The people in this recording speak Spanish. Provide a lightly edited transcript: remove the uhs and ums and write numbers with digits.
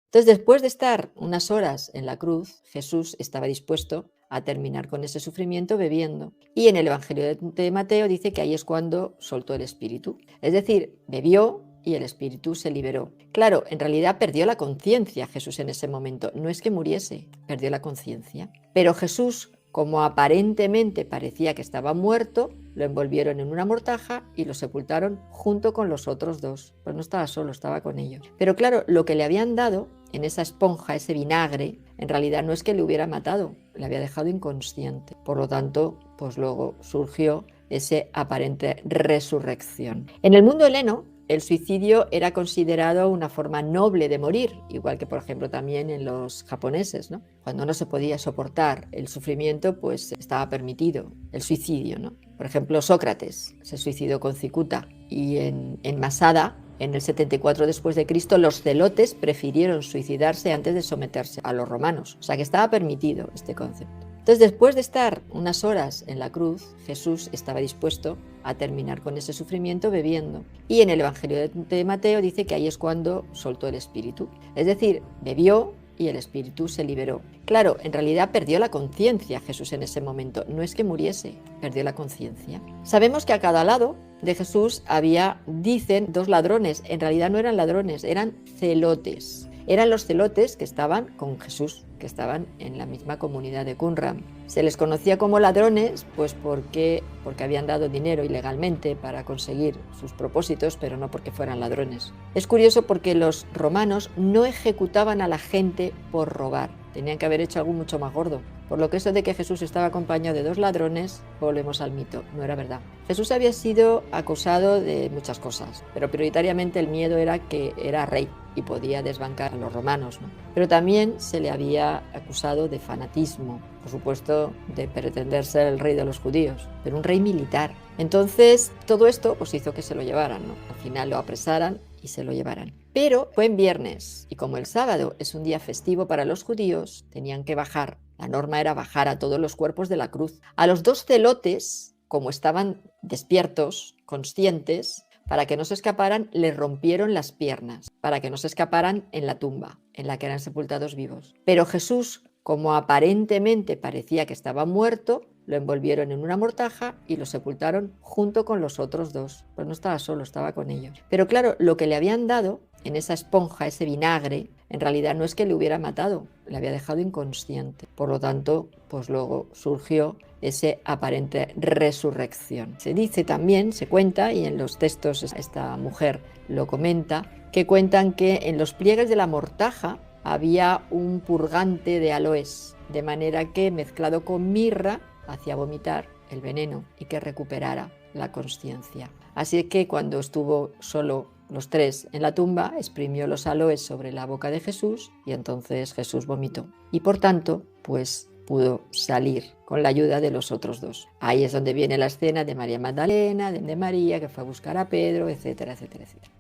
Entonces, después de estar unas horas en la cruz, Jesús estaba dispuesto a terminar con ese sufrimiento bebiendo. Y en el Evangelio de Mateo dice que ahí es cuando soltó el espíritu. Es decir, bebió y el espíritu se liberó. Claro, en realidad perdió la conciencia Jesús en ese momento. No es que muriese, perdió la conciencia. Pero Jesús, como aparentemente parecía que estaba muerto, lo envolvieron en una mortaja y lo sepultaron junto con los otros dos. Pues no estaba solo, estaba con ellos. Pero claro, lo que le habían dado en esa esponja, ese vinagre, en realidad no es que le hubiera matado, le había dejado inconsciente. Por lo tanto, pues luego surgió ese aparente resurrección. En el mundo heleno, el suicidio era considerado una forma noble de morir, igual que por ejemplo también en los japoneses, ¿no? Cuando no se podía soportar el sufrimiento, pues estaba permitido el suicidio, ¿no? Por ejemplo, Sócrates se suicidó con cicuta y en Masada, en el 74 después de Cristo, los celotes prefirieron suicidarse antes de someterse a los romanos. O sea que estaba permitido este concepto. Entonces, después de estar unas horas en la cruz, Jesús estaba dispuesto a terminar con ese sufrimiento bebiendo. Y en el Evangelio de Mateo dice que ahí es cuando soltó el espíritu. Es decir, bebió y el espíritu se liberó. Claro, en realidad perdió la conciencia Jesús en ese momento. No es que muriese, perdió la conciencia. Sabemos que a cada lado de Jesús había, dicen, dos ladrones. En realidad no eran ladrones, eran celotes. Eran los celotes que estaban con Jesús, que estaban en la misma comunidad de Qumran. Se les conocía como ladrones, pues porque habían dado dinero ilegalmente para conseguir sus propósitos, pero no porque fueran ladrones. Es curioso porque los romanos no ejecutaban a la gente por robar. Tenían que haber hecho algo mucho más gordo. Por lo que eso de que Jesús estaba acompañado de dos ladrones, volvemos al mito, no era verdad. Jesús había sido acusado de muchas cosas, pero prioritariamente el miedo era que era rey y podía desbancar a los romanos, ¿no? Pero también se le había acusado de fanatismo, por supuesto de pretender ser el rey de los judíos, pero un rey militar. Entonces todo esto pues hizo que se lo llevaran, ¿no? Al final lo apresaran y se lo llevaran. Pero fue en viernes y como el sábado es un día festivo para los judíos, tenían que bajar. La norma era bajar a todos los cuerpos de la cruz. A los dos celotes, como estaban despiertos, conscientes, para que no se escaparan, les rompieron las piernas, para que no se escaparan en la tumba, en la que eran sepultados vivos. Pero Jesús, como aparentemente parecía que estaba muerto, lo envolvieron en una mortaja y lo sepultaron junto con los otros dos. Pues no estaba solo, estaba con ellos. Pero claro, lo que le habían dado en esa esponja, ese vinagre, en realidad no es que le hubiera matado, le había dejado inconsciente. Por lo tanto, pues luego surgió ese aparente resurrección. Se dice también, se cuenta, y en los textos esta mujer lo comenta, que cuentan que en los pliegues de la mortaja había un purgante de aloes, de manera que mezclado con mirra hacía vomitar el veneno y que recuperara la consciencia. Así que cuando estuvo solo los tres en la tumba, exprimió los aloes sobre la boca de Jesús y entonces Jesús vomitó. Y por tanto, pues pudo salir con la ayuda de los otros dos. Ahí es donde viene la escena de María Magdalena, de María que fue a buscar a Pedro, etcétera, etcétera, etcétera.